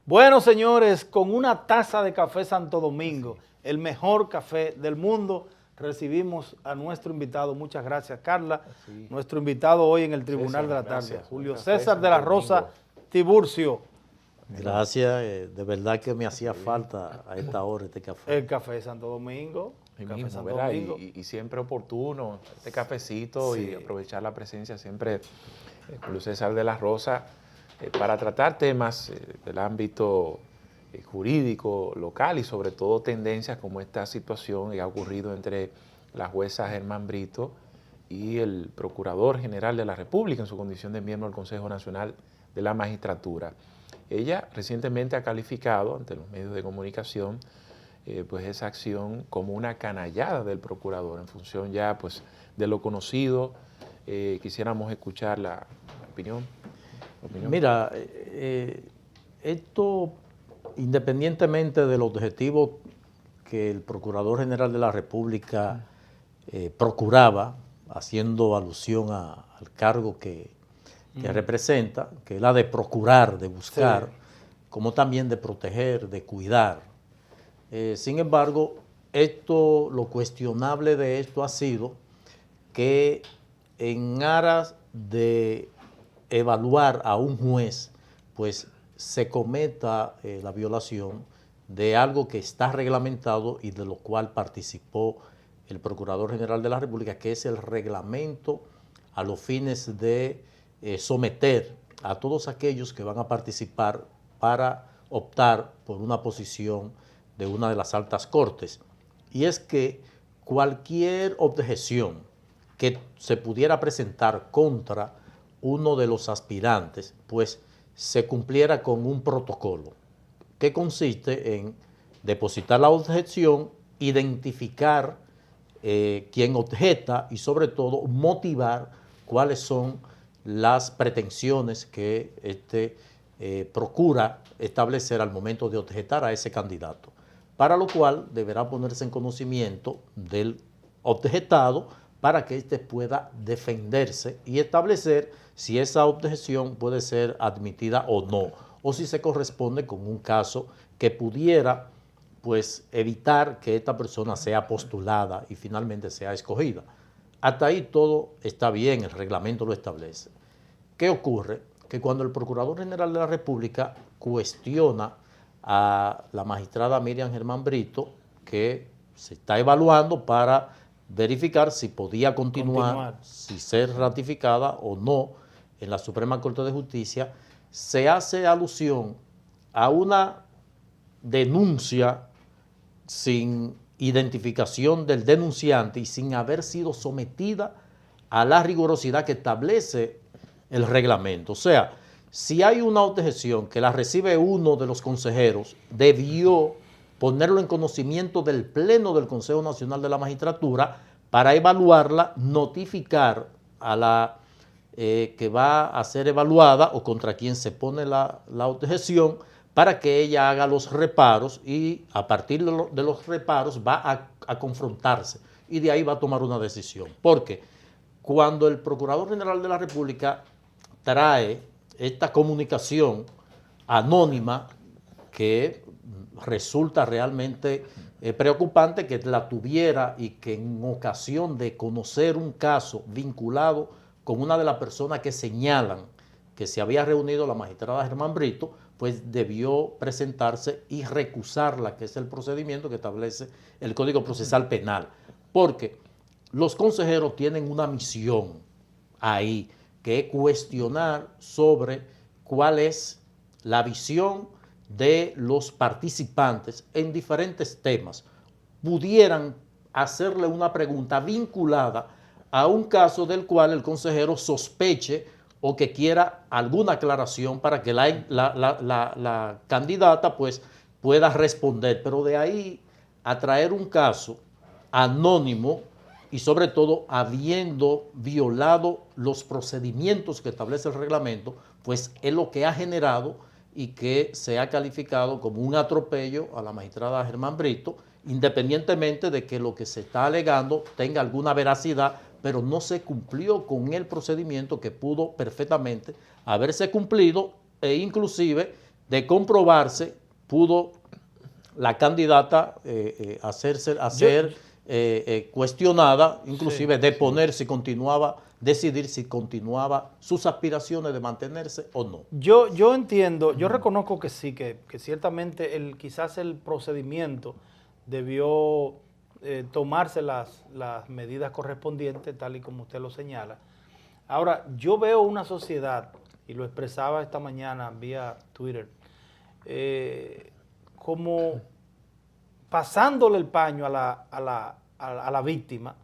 Bueno, señores, con una taza de café Santo Domingo, el mejor café del mundo, recibimos a nuestro invitado. Muchas gracias, Carla. Nuestro invitado hoy en el Tribunal de la Tarde, Julio César de la Rosa Tiburcio. Gracias, de verdad que me hacía falta a esta hora este café. El café Santo Domingo. Mismo, Santo Domingo. Y siempre oportuno este cafecito y aprovechar la presencia siempre de Julio César de la Rosa para tratar temas del ámbito jurídico local y sobre todo tendencias como esta situación que ha ocurrido entre la jueza Germán Brito y el Procurador General de la República en su condición de miembro del Consejo Nacional de la Magistratura. Ella recientemente ha calificado ante los medios de comunicación pues esa acción como una canallada del procurador en función ya pues de lo conocido. Quisiéramos escuchar la opinión. Mira, esto independientemente del objetivo que el Procurador General de la República procuraba, haciendo alusión al cargo que representa, que es la de procurar, de buscar, como también de proteger, de cuidar. Sin embargo, lo cuestionable de esto ha sido que en aras de evaluar a un juez, pues se cometa la violación de algo que está reglamentado y de lo cual participó el Procurador General de la República, que es el reglamento a los fines de someter a todos aquellos que van a participar para optar por una posición de una de las altas cortes. Y es que cualquier objeción que se pudiera presentar contra uno de los aspirantes, pues se cumpliera con un protocolo que consiste en depositar la objeción, identificar quién objeta y sobre todo motivar cuáles son las pretensiones que procura establecer al momento de objetar a ese candidato, para lo cual deberá ponerse en conocimiento del objetado para que éste pueda defenderse y establecer si esa objeción puede ser admitida o no, o si se corresponde con un caso que pudiera pues evitar que esta persona sea postulada y finalmente sea escogida. Hasta ahí todo está bien, el reglamento lo establece. ¿Qué ocurre? Que cuando el Procurador General de la República cuestiona a la magistrada Miriam Germán Brito, que se está evaluando para verificar si podía continuar, si ser ratificada o no en la Suprema Corte de Justicia, se hace alusión a una denuncia sin identificación del denunciante y sin haber sido sometida a la rigurosidad que establece el reglamento. O sea, si hay una objeción que la recibe uno de los consejeros, debió ponerlo en conocimiento del Pleno del Consejo Nacional de la Magistratura para evaluarla, notificar a la que va a ser evaluada o contra quien se pone la objeción para que ella haga los reparos y a partir de los reparos va a confrontarse y de ahí va a tomar una decisión. Porque cuando el Procurador General de la República trae esta comunicación anónima que resulta realmente preocupante que la tuviera y que en ocasión de conocer un caso vinculado con una de las personas que señalan que se había reunido la magistrada Germán Brito, pues debió presentarse y recusarla, que es el procedimiento que establece el Código Procesal Penal. Porque los consejeros tienen una misión ahí, que es cuestionar sobre cuál es la visión de los participantes en diferentes temas. Pudieran hacerle una pregunta vinculada a un caso del cual el consejero sospeche o que quiera alguna aclaración para que la candidata pues pueda responder. Pero de ahí a traer un caso anónimo y sobre todo habiendo violado los procedimientos que establece el reglamento, pues es lo que ha generado y que se ha calificado como un atropello a la magistrada Germán Brito, independientemente de que lo que se está alegando tenga alguna veracidad, pero no se cumplió con el procedimiento que pudo perfectamente haberse cumplido e inclusive de comprobarse, pudo la candidata ser cuestionada, inclusive Sí, deponer si continuaba, decidir si continuaba sus aspiraciones de mantenerse o no. Yo entiendo, yo reconozco que sí, que ciertamente quizás el procedimiento debió tomarse las medidas correspondientes, tal y como usted lo señala. Ahora, yo veo una sociedad, y lo expresaba esta mañana vía Twitter, como pasándole el paño a la víctima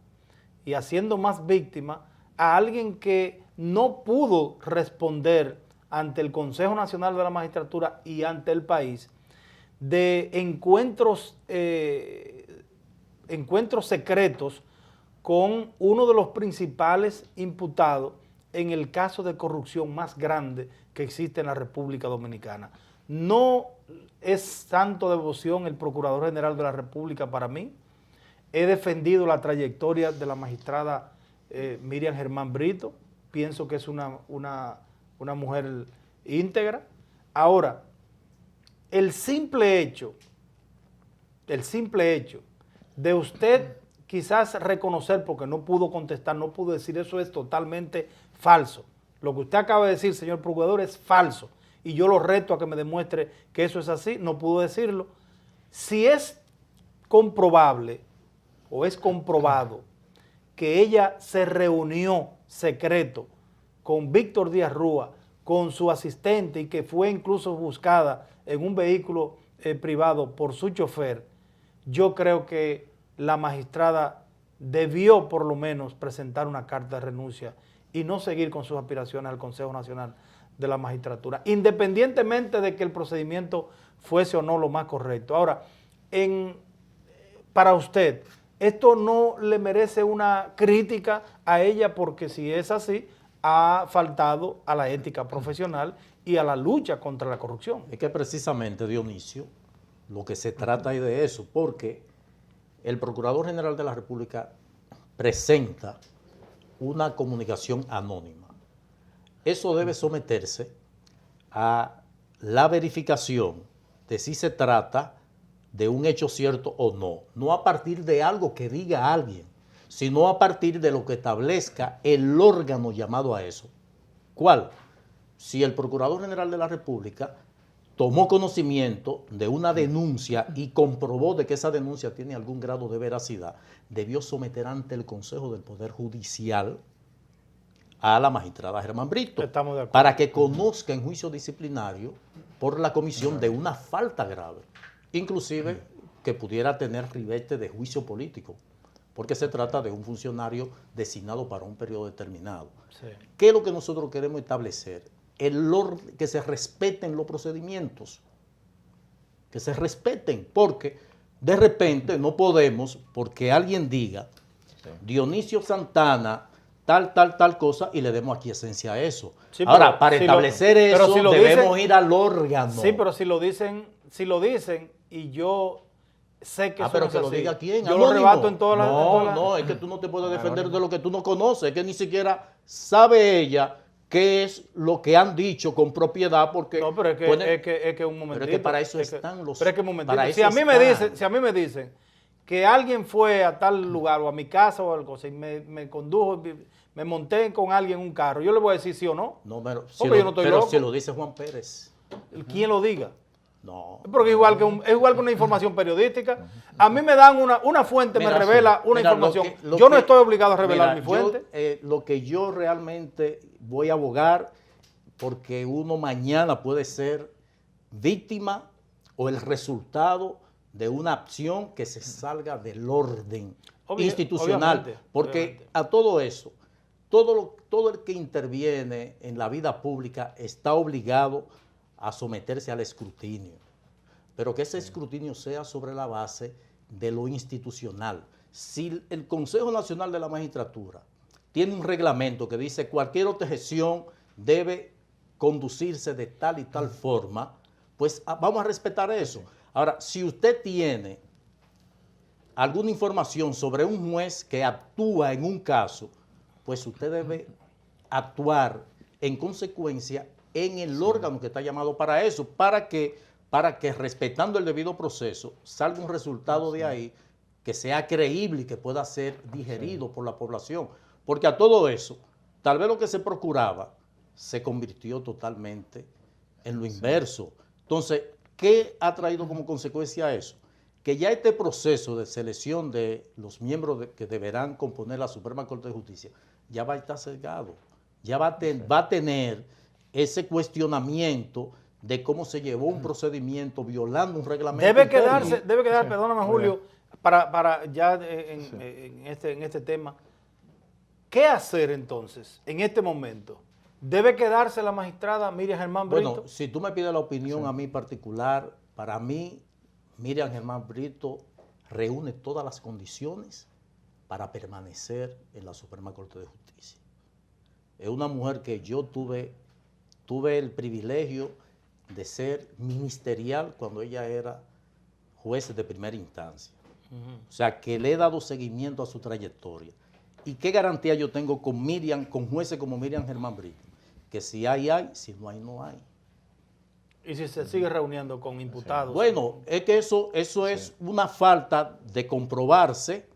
y haciendo más víctima a alguien que no pudo responder ante el Consejo Nacional de la Magistratura y ante el país de encuentros secretos con uno de los principales imputados en el caso de corrupción más grande que existe en la República Dominicana. No es santo devoción el Procurador General de la República para mí. He defendido la trayectoria de la magistrada Miriam Germán Brito. Pienso que es una mujer íntegra. Ahora, el simple hecho de usted quizás reconocer, porque no pudo contestar, no pudo decir, eso es totalmente falso. Lo que usted acaba de decir, señor Procurador, es falso. Y yo lo reto a que me demuestre que eso es así, no pudo decirlo. Si es comprobable o es comprobado que ella se reunió secreto con Víctor Díaz Rúa, con su asistente, y que fue incluso buscada en un vehículo privado por su chofer, yo creo que la magistrada debió por lo menos presentar una carta de renuncia y no seguir con sus aspiraciones al Consejo Nacional de la Magistratura, independientemente de que el procedimiento fuese o no lo más correcto. Ahora, para usted, esto no le merece una crítica a ella, porque si es así, ha faltado a la ética profesional y a la lucha contra la corrupción. Es que precisamente, Dionisio, lo que se trata es de eso, porque el Procurador General de la República presenta una comunicación anónima. Eso debe someterse a la verificación de si se trata de un hecho cierto o no. No a partir de algo que diga alguien, sino a partir de lo que establezca el órgano llamado a eso. ¿Cuál? Si el Procurador General de la República tomó conocimiento de una denuncia y comprobó de que esa denuncia tiene algún grado de veracidad, debió someter ante el Consejo del Poder Judicial a la magistrada Germán Brito. Estamos de acuerdo. Para que conozca en juicio disciplinario por la comisión de una falta grave, inclusive que pudiera tener ribete de juicio político, porque se trata de un funcionario designado para un periodo determinado. Sí. ¿Qué es lo que nosotros queremos establecer? Que se respeten los procedimientos, que se respeten, porque de repente no podemos, porque alguien diga, Dionisio Santana, tal cosa, y le demos aquiescencia a eso. Sí, ahora, para establecer eso, si debemos ir al órgano. Sí, pero si lo dicen y yo sé que eso pero no que es lo así, diga quién, yo lo rebato en todas las... No, es que tú no te puedes defender de lo que tú no conoces, es que ni siquiera sabe ella qué es lo que han dicho con propiedad, porque... No, pero es que un momentito. Pero es que para eso están los... Pero es que un momentito. para Si eso a mí me dicen que alguien fue a tal lugar o a mi casa o algo así, me condujo, me monté con alguien en un carro, yo le voy a decir sí o no. No, pero yo no estoy loco. si lo dice Juan Pérez. ¿Quién lo diga? No. Porque es igual que una información periodística. A mí me dan una fuente, me revela una información. Yo no estoy obligado a revelar mi fuente. Lo que yo realmente voy a abogar, porque uno mañana puede ser víctima o el resultado de una acción que se salga del orden institucional. Porque a todo eso, todo el que interviene en la vida pública está obligado a someterse al escrutinio, pero que ese escrutinio sea sobre la base de lo institucional. Si el Consejo Nacional de la Magistratura tiene un reglamento que dice cualquier objeción debe conducirse de tal y tal forma, pues vamos a respetar eso. Ahora, si usted tiene alguna información sobre un juez que actúa en un caso, pues usted debe actuar en consecuencia en el órgano que está llamado para eso, para que respetando el debido proceso salga un resultado de ahí que sea creíble y que pueda ser digerido por la población. Porque a todo eso, tal vez lo que se procuraba se convirtió totalmente en lo inverso. Entonces, ¿qué ha traído como consecuencia eso? Que ya este proceso de selección de los miembros que deberán componer la Suprema Corte de Justicia ya va a estar sesgado, ya va a tener ese cuestionamiento de cómo se llevó un procedimiento violando un reglamento. Debe quedar, perdóname Julio, para ya en este tema, ¿qué hacer entonces en este momento? ¿Debe quedarse la magistrada Miriam Germán Brito? Bueno, si tú me pides la opinión a mí particular, para mí Miriam Germán Brito reúne todas las condiciones para permanecer en la Suprema Corte de Justicia. Es una mujer que yo tuve el privilegio de ser ministerial cuando ella era juez de primera instancia. O sea, que le he dado seguimiento a su trayectoria. ¿Y qué garantía yo tengo con jueces como Miriam Germán Brito? Que si hay, si no hay, no hay. ¿Y si se sigue reuniendo con imputados? Bueno, es que eso es una falta de comprobarse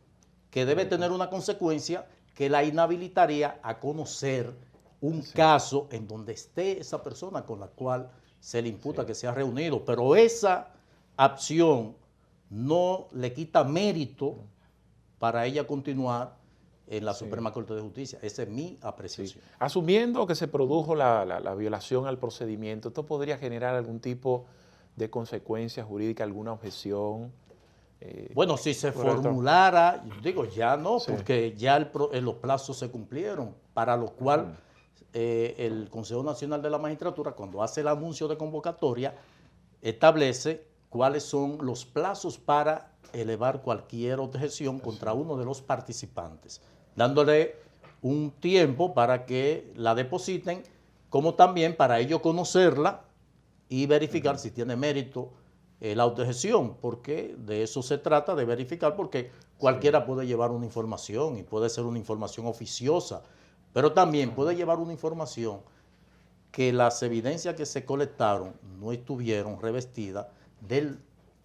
que debe tener una consecuencia que la inhabilitaría a conocer un caso en donde esté esa persona con la cual se le imputa que se ha reunido. Pero esa acción no le quita mérito para ella continuar en la Suprema Corte de Justicia. Esa es mi apreciación. Sí. Asumiendo que se produjo la violación al procedimiento, ¿esto podría generar algún tipo de consecuencia jurídica, alguna objeción? Bueno, si se formulara, digo, ya no, porque ya los plazos se cumplieron, para lo cual el Consejo Nacional de la Magistratura, cuando hace el anuncio de convocatoria, establece cuáles son los plazos para elevar cualquier objeción contra uno de los participantes, dándole un tiempo para que la depositen, como también para ellos conocerla y verificar si tiene mérito la objeción, porque de eso se trata, de verificar, porque cualquiera puede llevar una información y puede ser una información oficiosa, pero también puede llevar una información que las evidencias que se colectaron no estuvieron revestidas del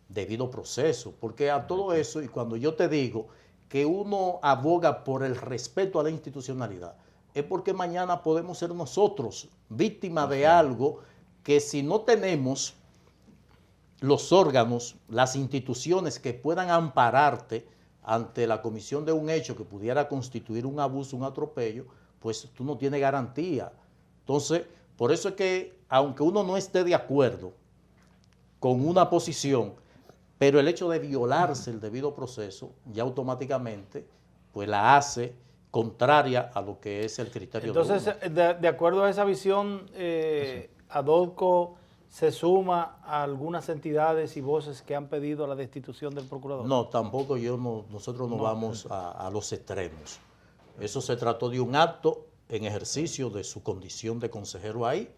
debido proceso, porque a todo eso, y cuando yo te digo que uno aboga por el respeto a la institucionalidad, es porque mañana podemos ser nosotros víctimas de algo que si no tenemos los órganos, las instituciones que puedan ampararte ante la comisión de un hecho que pudiera constituir un abuso, un atropello, pues tú no tienes garantía. Entonces, por eso es que, aunque uno no esté de acuerdo con una posición, pero el hecho de violarse el debido proceso ya automáticamente pues la hace contraria a lo que es el criterio. Entonces, de acuerdo a esa visión, ADOCO se suma a algunas entidades y voces que han pedido la destitución del procurador. No, tampoco nosotros no vamos a los extremos. Eso se trató de un acto en ejercicio de su condición de consejero ahí,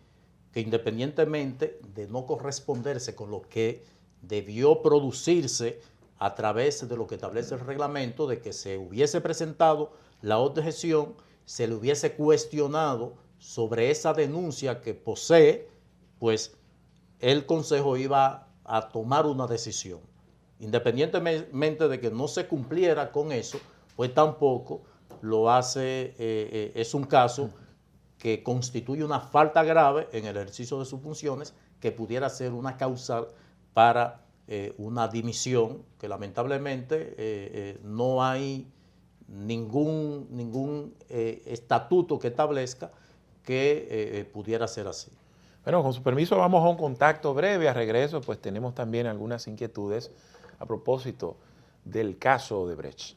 que independientemente de no corresponderse con lo que debió producirse a través de lo que establece el reglamento, de que se hubiese presentado la objeción, se le hubiese cuestionado sobre esa denuncia que posee, pues el Consejo iba a tomar una decisión. Independientemente de que no se cumpliera con eso, pues tampoco lo hace, es un caso que constituye una falta grave en el ejercicio de sus funciones que pudiera ser una causal para una dimisión, que lamentablemente no hay ningún estatuto que establezca que pudiera ser así. Bueno, con su permiso vamos a un contacto breve. A regreso, pues tenemos también algunas inquietudes a propósito del caso Odebrecht.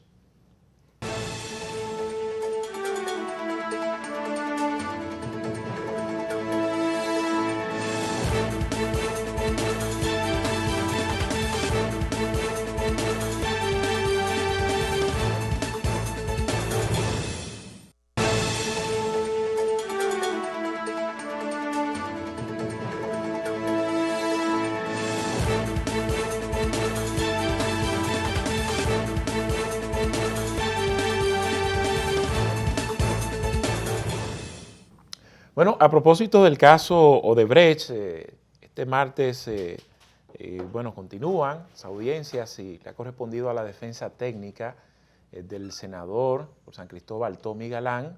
Bueno, a propósito del caso Odebrecht, este martes, bueno, continúan las audiencias y le ha correspondido a la defensa técnica del senador por San Cristóbal, Tommy Galán,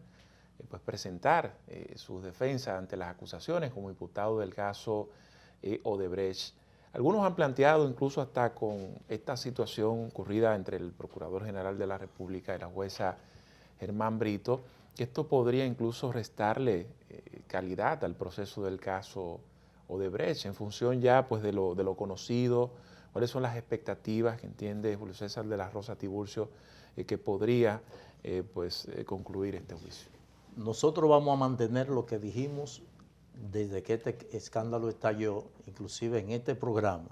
pues presentar sus defensas ante las acusaciones como imputado del caso Odebrecht. Algunos han planteado, incluso hasta con esta situación ocurrida entre el Procurador General de la República y la jueza Germán Brito, que esto podría incluso restarle calidad al proceso del caso Odebrecht, en función ya pues de lo conocido, cuáles son las expectativas que entiende Julio César de la Rosa Tiburcio que podría concluir este juicio. Nosotros vamos a mantener lo que dijimos desde que este escándalo estalló, inclusive en este programa,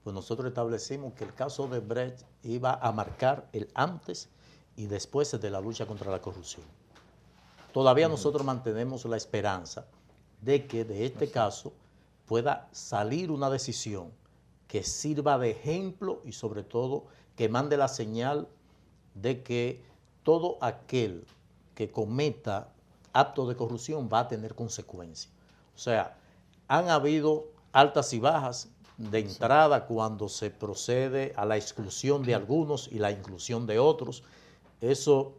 pues nosotros establecimos que el caso Odebrecht iba a marcar el antes y después de la lucha contra la corrupción. Todavía nosotros mantenemos la esperanza de que de este caso pueda salir una decisión que sirva de ejemplo y sobre todo que mande la señal de que todo aquel que cometa actos de corrupción va a tener consecuencias. O sea, han habido altas y bajas de entrada cuando se procede a la exclusión de algunos y la inclusión de otros. Eso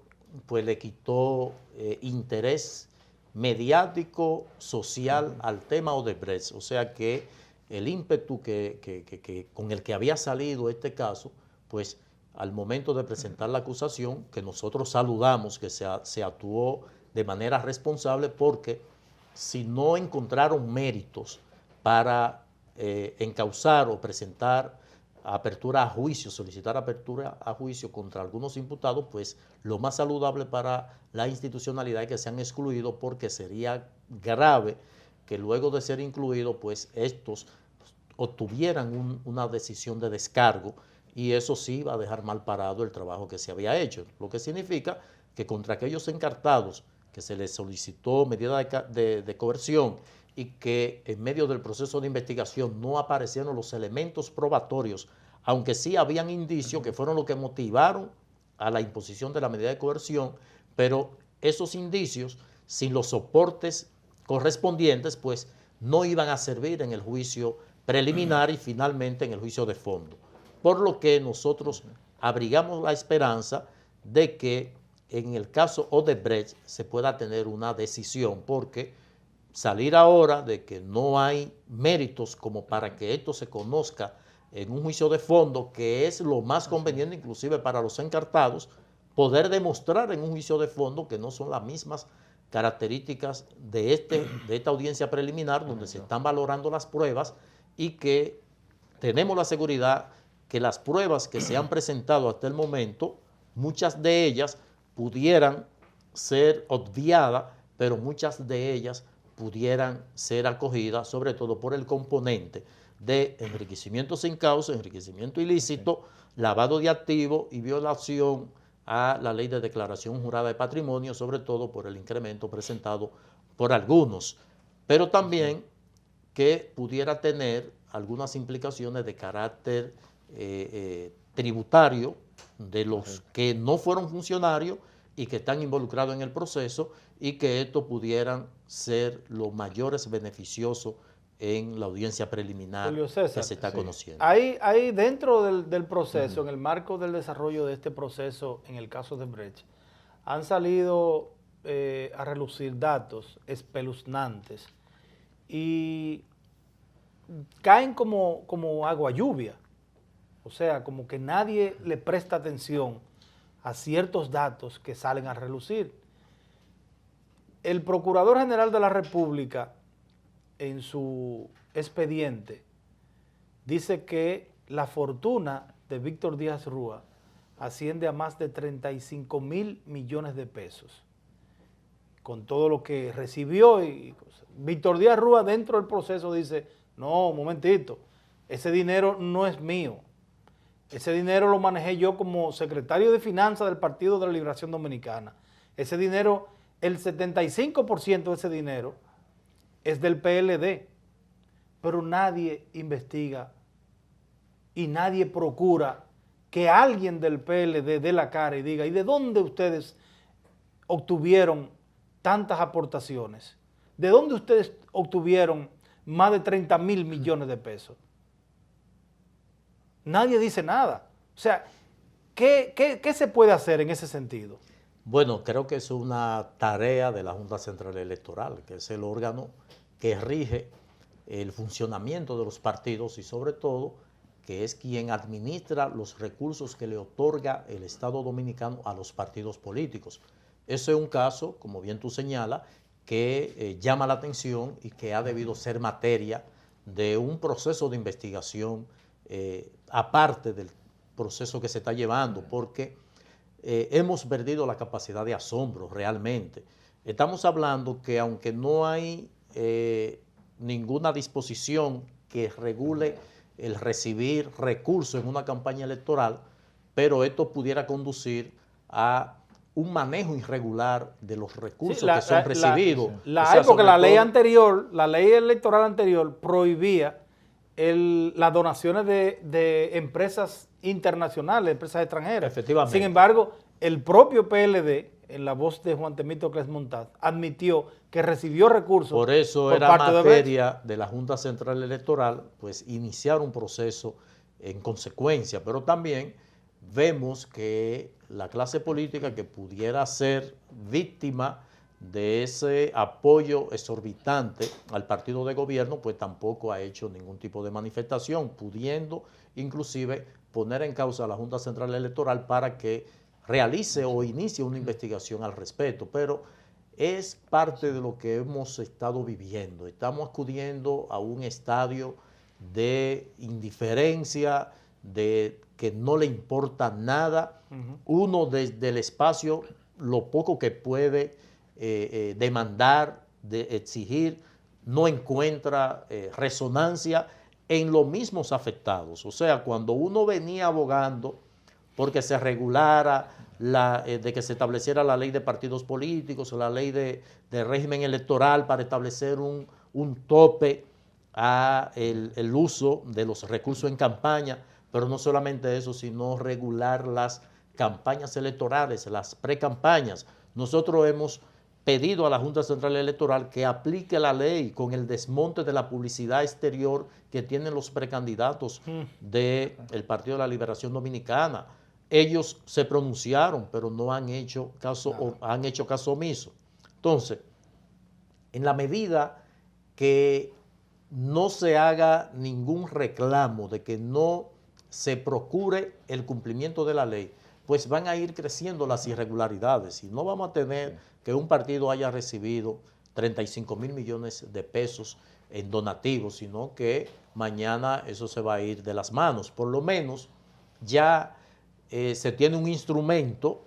pues le quitó interés mediático, social al tema Odebrecht. O sea que el ímpetu con el que había salido este caso, pues al momento de presentar la acusación, que nosotros saludamos que se actuó de manera responsable, porque si no encontraron méritos para encauzar o presentar apertura a juicio, solicitar apertura a juicio contra algunos imputados, pues lo más saludable para la institucionalidad es que sean excluidos, porque sería grave que luego de ser incluidos, pues estos obtuvieran una decisión de descargo, y eso sí va a dejar mal parado el trabajo que se había hecho, lo que significa que contra aquellos encartados que se les solicitó medida de coerción y que en medio del proceso de investigación no aparecieron los elementos probatorios, aunque sí habían indicios que fueron los que motivaron a la imposición de la medida de coerción, pero esos indicios, sin los soportes correspondientes, pues no iban a servir en el juicio preliminar y finalmente en el juicio de fondo. Por lo que nosotros abrigamos la esperanza de que en el caso Odebrecht se pueda tener una decisión, porque salir ahora de que no hay méritos como para que esto se conozca en un juicio de fondo, que es lo más conveniente inclusive para los encartados, poder demostrar en un juicio de fondo que no son las mismas características de esta audiencia preliminar, donde se están valorando las pruebas, y que tenemos la seguridad que las pruebas que se han presentado hasta el momento, muchas de ellas pudieran ser obviadas, pero muchas de ellas pudieran ser acogidas, sobre todo por el componente de enriquecimiento sin causa, enriquecimiento ilícito, lavado de activos y violación a la ley de declaración jurada de patrimonio, sobre todo por el incremento presentado por algunos, pero también que pudiera tener algunas implicaciones de carácter tributario de los que no fueron funcionarios y que están involucrados en el proceso, y que estos pudieran ser los mayores beneficiosos en la audiencia preliminar César, que se está conociendo. Ahí dentro del proceso, en el marco del desarrollo de este proceso, en el caso de Odebrecht, han salido a relucir datos espeluznantes y caen como agua lluvia. O sea, como que nadie le presta atención a ciertos datos que salen a relucir. El Procurador General de la República, en su expediente, dice que la fortuna de Víctor Díaz Rúa asciende a más de 35,000 millones de pesos, con todo lo que recibió. Y Víctor Díaz Rúa, dentro del proceso, dice: no, un momentito, ese dinero no es mío. Ese dinero lo manejé yo como secretario de Finanzas del Partido de la Liberación Dominicana. Ese dinero, el 75% de ese dinero es del PLD, pero nadie investiga y nadie procura que alguien del PLD dé la cara y diga: ¿y de dónde ustedes obtuvieron tantas aportaciones? ¿de dónde ustedes obtuvieron más de 30.000 millones de pesos? Nadie dice nada. O sea, ¿qué se puede hacer en ese sentido? Bueno, creo que es una tarea de la Junta Central Electoral, que es el órgano que rige el funcionamiento de los partidos y sobre todo que es quien administra los recursos que le otorga el Estado Dominicano a los partidos políticos. Ese es un caso, como bien tú señalas, que llama la atención y que ha debido ser materia de un proceso de investigación aparte del proceso que se está llevando, porque hemos perdido la capacidad de asombro realmente. Estamos hablando que aunque no hay ninguna disposición que regule el recibir recursos en una campaña electoral, pero esto pudiera conducir a un manejo irregular de los recursos que son recibidos. Porque la ley electoral anterior prohibía las donaciones de empresas internacionales, empresas extranjeras. Efectivamente. Sin embargo, el propio PLD, en la voz de Juan Temístocles Montaz, admitió que recibió recursos. Por eso era materia de la Junta Central Electoral, pues iniciar un proceso en consecuencia, pero también vemos que la clase política que pudiera ser víctima de ese apoyo exorbitante al partido de gobierno, pues tampoco ha hecho ningún tipo de manifestación, pudiendo inclusive poner en causa a la Junta Central Electoral para que realice o inicie una investigación al respecto. Pero es parte de lo que hemos estado viviendo. Estamos acudiendo a un estadio de indiferencia, de que no le importa nada. Uno desde el espacio, lo poco que puede demandar, de exigir, no encuentra resonancia en los mismos afectados. O sea, cuando uno venía abogando porque se regulara, de que se estableciera la ley de partidos políticos, la ley de régimen electoral para establecer un tope a el uso de los recursos en campaña, pero no solamente eso, sino regular las campañas electorales, las precampañas. Nosotros hemos pedido a la Junta Central Electoral que aplique la ley con el desmonte de la publicidad exterior que tienen los precandidatos del Partido de la Liberación Dominicana. Ellos se pronunciaron, pero no han hecho caso, o han hecho caso omiso. Entonces, en la medida que no se haga ningún reclamo de que no se procure el cumplimiento de la ley, pues van a ir creciendo las irregularidades y no vamos a tener que un partido haya recibido 35.000 millones de pesos en donativos, sino que mañana eso se va a ir de las manos. Por lo menos ya se tiene un instrumento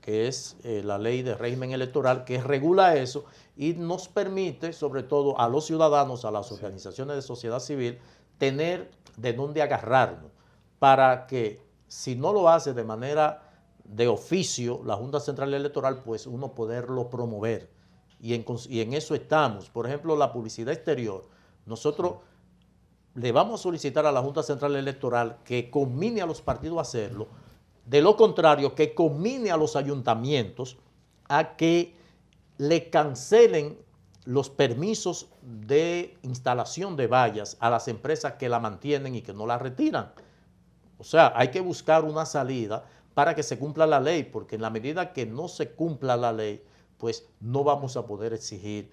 que es la ley de régimen electoral que regula eso y nos permite, sobre todo a los ciudadanos, a las organizaciones de sociedad civil, tener de dónde agarrarnos para que si no lo hace de manera de oficio la Junta Central Electoral, pues uno poderlo promover. Y en eso estamos. Por ejemplo, la publicidad exterior. Nosotros le vamos a solicitar a la Junta Central Electoral que conmine a los partidos a hacerlo. De lo contrario, que conmine a los ayuntamientos a que le cancelen los permisos de instalación de vallas a las empresas que la mantienen y que no la retiran. O sea, hay que buscar una salida para que se cumpla la ley, porque en la medida que no se cumpla la ley, pues no vamos a poder exigir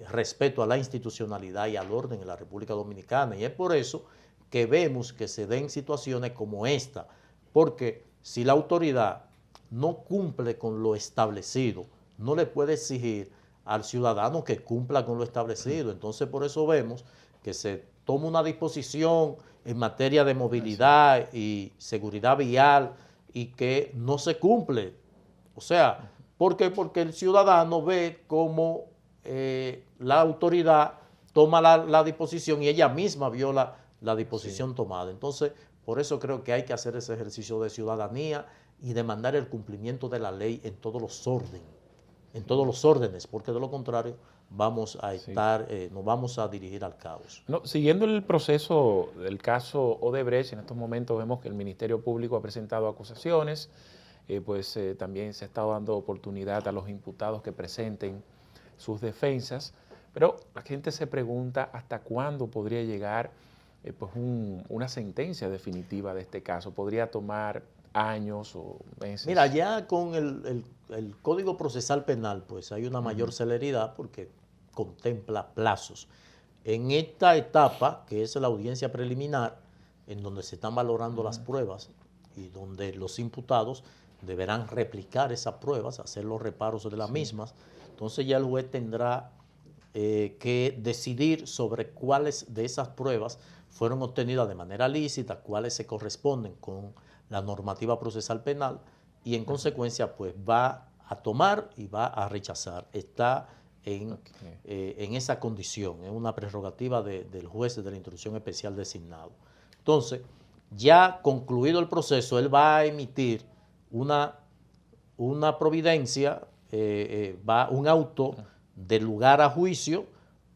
respeto a la institucionalidad y al orden en la República Dominicana. Y es por eso que vemos que se den situaciones como esta, porque si la autoridad no cumple con lo establecido, no le puede exigir al ciudadano que cumpla con lo establecido. Entonces, por eso vemos que se toma una disposición en materia de movilidad y seguridad vial y que no se cumple. O sea, ¿por qué? Porque el ciudadano ve cómo la autoridad toma la disposición y ella misma viola la disposición tomada. Entonces, por eso creo que hay que hacer ese ejercicio de ciudadanía y demandar el cumplimiento de la ley en todos los órdenes, porque de lo contrario vamos a estar, nos vamos a dirigir al caos. No, siguiendo el proceso del caso Odebrecht, en estos momentos vemos que el Ministerio Público ha presentado acusaciones, también se ha estado dando oportunidad a los imputados que presenten sus defensas, Pero la gente se pregunta hasta cuándo podría llegar pues una sentencia definitiva de este caso. ¿Podría tomar años o meses? Mira, ya con el Código Procesal Penal, pues hay una mayor celeridad porque contempla plazos. En esta etapa, que es la audiencia preliminar, en donde se están valorando las pruebas y donde los imputados deberán replicar esas pruebas, hacer los reparos de las mismas, entonces ya el juez tendrá que decidir sobre cuáles de esas pruebas fueron obtenidas de manera lícita, cuáles se corresponden con la normativa procesal penal y en consecuencia pues va a tomar y va a rechazar. Está en esa condición, es una prerrogativa del juez de la instrucción especial designado. Entonces, ya concluido el proceso, él va a emitir una providencia, un auto de lugar a juicio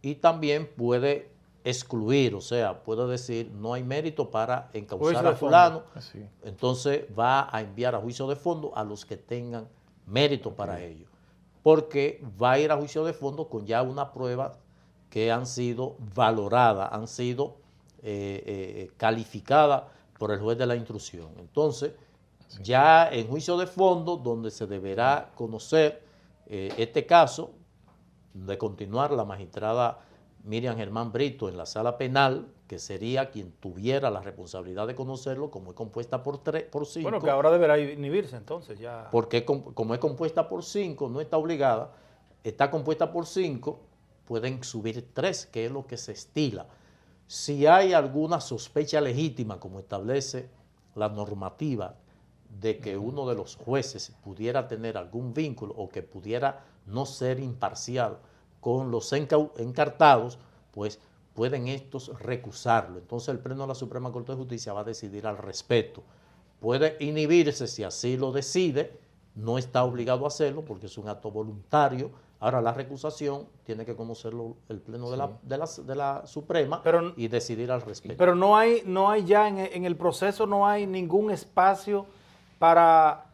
y también puede excluir, o sea, puede decir no hay mérito para encausar a fulano, entonces va a enviar a juicio de fondo a los que tengan mérito para ello, porque va a ir a juicio de fondo con ya una prueba que han sido valoradas, han sido calificadas por el juez de la instrucción. Entonces, ya en juicio de fondo, donde se deberá conocer este caso, de continuar la magistrada Miriam Germán Brito en la sala penal, que sería quien tuviera la responsabilidad de conocerlo, como es compuesta por 5. Bueno, que ahora deberá inhibirse entonces ya. Porque como es compuesta por 5, no está obligada, está compuesta por 5, pueden subir 3, que es lo que se estila. Si hay alguna sospecha legítima, como establece la normativa, de que uno de los jueces pudiera tener algún vínculo o que pudiera no ser imparcial con los encartados, pues pueden estos recusarlo. Entonces el Pleno de la Suprema Corte de Justicia va a decidir al respecto. Puede inhibirse si así lo decide, no está obligado a hacerlo porque es un acto voluntario. Ahora la recusación tiene que conocerlo el Pleno de la Suprema y decidir al respecto. Pero no hay ya en el proceso no hay ningún espacio para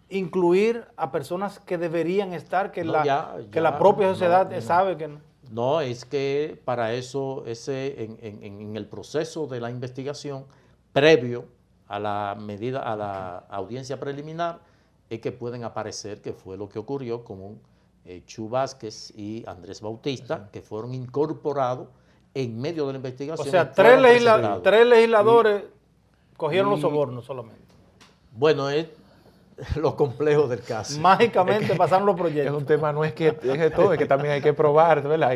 incluir a personas que deberían estar, que la propia sociedad sabe que no. No, es que para eso en el proceso de la investigación previo a la audiencia preliminar es que pueden aparecer, que fue lo que ocurrió con Chu Vázquez y Andrés Bautista, que fueron incorporados en medio de la investigación. O sea, tres legisladores cogieron los sobornos solamente. Bueno, es lo complejo del caso. Mágicamente pasaron los proyectos. Es un tema, no es que deje todo, es que también hay que probar, ¿verdad?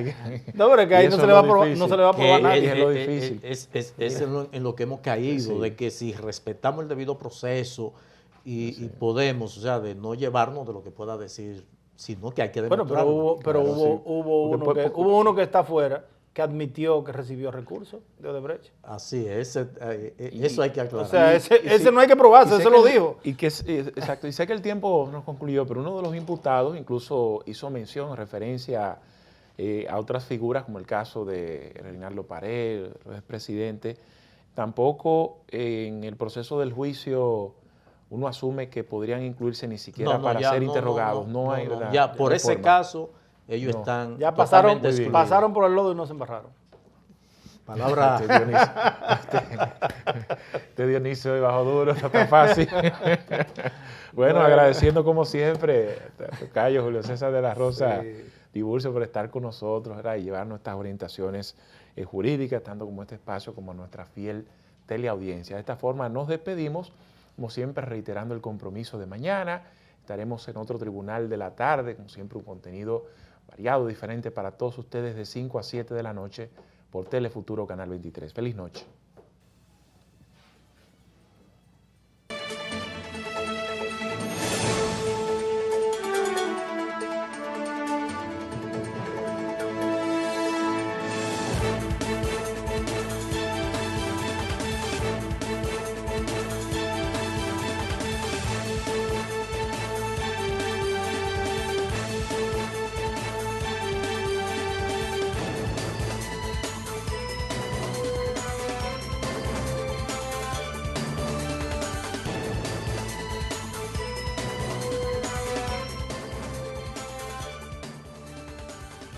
No, pero es que ahí no se le va a probar nadie. Es lo difícil. Es en lo que hemos caído, de que si respetamos el debido proceso y podemos, o sea, de no llevarnos de lo que pueda decir, sino que hay que demostrarlo. Pero hubo uno que está afuera, que admitió que recibió recursos de Odebrecht. Así es, eso hay que aclarar. O sea, ese no hay que probarse, eso lo dijo. Exacto, y sé que el tiempo nos concluyó, pero uno de los imputados incluso hizo mención, referencia a otras figuras, como el caso de Reinaldo Pared, el expresidente. Tampoco en el proceso del juicio uno asume que podrían incluirse ni siquiera para ser interrogados. Ya por ese caso ellos están ya pasaron por el lodo y no se embarraron. Palabra de Dionisio y Bajo Duro, no está fácil. Bueno, agradeciendo como siempre a Tocayo Julio César de la Rosa Tiburcio por estar con nosotros, ¿verdad? Y llevarnos estas orientaciones jurídicas, tanto como este espacio como nuestra fiel teleaudiencia. De esta forma nos despedimos, como siempre reiterando el compromiso de mañana. Estaremos en otro tribunal de la tarde, como siempre un contenido variado, diferente para todos ustedes de 5 a 7 de la noche por Telefuturo Canal 23. Feliz noche.